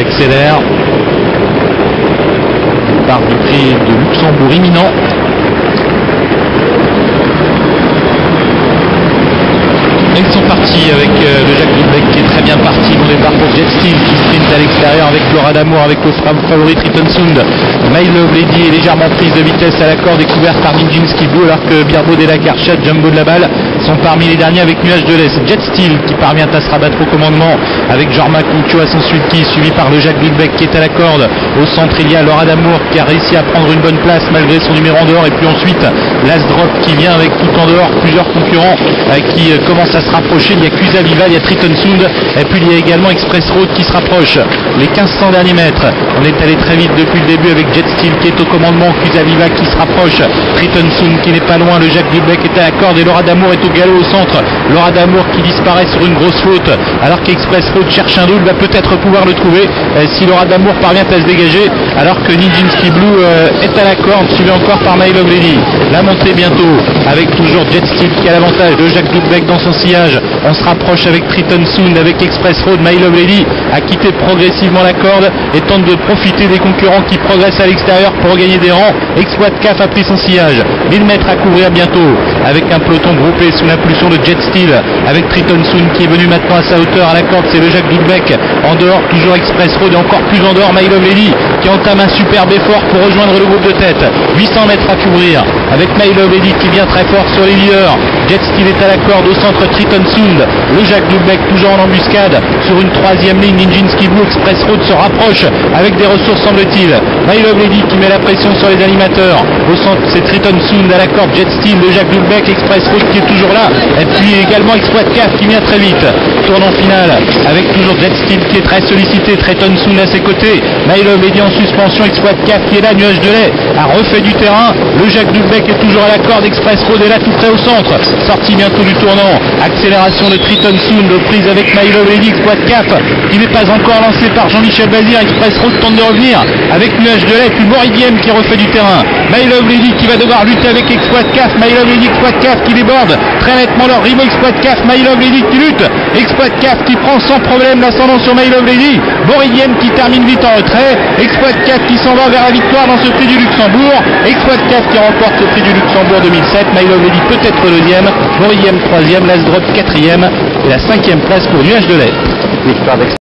Accélère. Part du prix de Luxembourg imminent. Ils sont partis avec le Jacques Goodbeck qui est très bien parti. Bon départ pour Jet Steel qui sprint à l'extérieur avec Laura D'Amour, avec le favori Triton Sound. My Love Lady est légèrement prise de vitesse à la corde, découverte par Nijinsky Blue, alors que Birbo Della Karchat, Jumbo de la Balle sont parmi les derniers avec Nuage de lait. C'est Jet Steel qui parvient à se rabattre au commandement avec Jorma Kunkyo à son suivi, suivi par le Jacques Goodbeck qui est à la corde. Au centre il y a Laura D'Amour qui a réussi à prendre une bonne place malgré son numéro en dehors, et puis ensuite Last Drop qui vient avec tout en dehors plusieurs concurrents qui commencent à se rapprocher. Il y a Cusa Viva, il y a Triton Sound, et puis il y a également Express Road qui se rapproche. Les 1500 derniers mètres, on est allé très vite depuis le début avec Jet Steel qui est au commandement, Cusa Viva qui se rapproche, Triton Sound qui n'est pas loin, le Jacques Goodbeck est à la corde et Laura D'Amour est au galop au centre. Laura D'Amour qui disparaît sur une grosse faute alors qu'Express Road cherche un double, va peut-être pouvoir le trouver si Laura D'Amour parvient à se dégager, alors que Nijinsky Blue est à la corde, suivi encore par My Love Lady. La montée bientôt avec toujours Jet Steel qui a l'avantage, le Jacques Goodbeck dans son sillage. On se rapproche avec Triton Sound, avec Express Road. My Love Lady a quitté progressivement la corde et tente de profiter des concurrents qui progressent à l'extérieur pour gagner des rangs. Exploit CAF a pris son sillage, 1000 mètres à couvrir bientôt avec un peloton groupé sous l'impulsion de Jet Steel, avec Triton Sound qui est venu maintenant à sa hauteur à la corde, c'est le Jacques Goodbeck. En dehors toujours Express Road et encore plus en dehors My Love Lady qui entame un superbe effort pour rejoindre le groupe de tête. 800 mètres à couvrir avec My Love Lady qui vient très fort sur les leaders. Jet Steel est à la corde, au centre Triton Sound, le Jacques Goodbeck toujours en embuscade sur une troisième ligne. Nijinsky Blue, Express Road se rapproche avec des ressources semble-t-il. My Love Lady qui met la pression sur les animateurs. Au centre c'est Triton Sound à la corde, Jet Steel, le Jacques Goodbeck, Express Road qui est toujours là, et puis également Exploit CAF qui vient très vite. Tournant final avec toujours Jet Steel qui est très sollicité, Triton Sound à ses côtés, My Love Lady en suspension, Exploit CAF qui est là, Nuage de lait a refait du terrain, le Jacques Goodbeck est toujours à la corde, Express Road est là tout près au centre, sortie bientôt du tournant, accélération de Triton Sound, prise avec My Love Lady, Exploit CAF qui n'est pas encore lancé par Jean-Michel Bazir. Express Road tente de revenir avec Nuage de lait, puis Moridiem qui refait du terrain, My Love Lady qui va devoir lutter avec Exploit CAF, My Love Lady, Exploit CAF qui déborde très nettement leur rivaux, Exploit CAF, My Love Lady qui lutte, Exploit CAF qui prend sans problème l'ascendant sur My Love Lady, Moridiem qui termine vite en retrait, Exploit CAF qui s'en va vers la victoire dans ce prix du Luxembourg, Exploit CAF qui remporte le prix du Luxembourg 2007, My Love Lady peut-être deuxième, Moridiem troisième, Last Drop quatrième et la cinquième place pour Nuage de lait.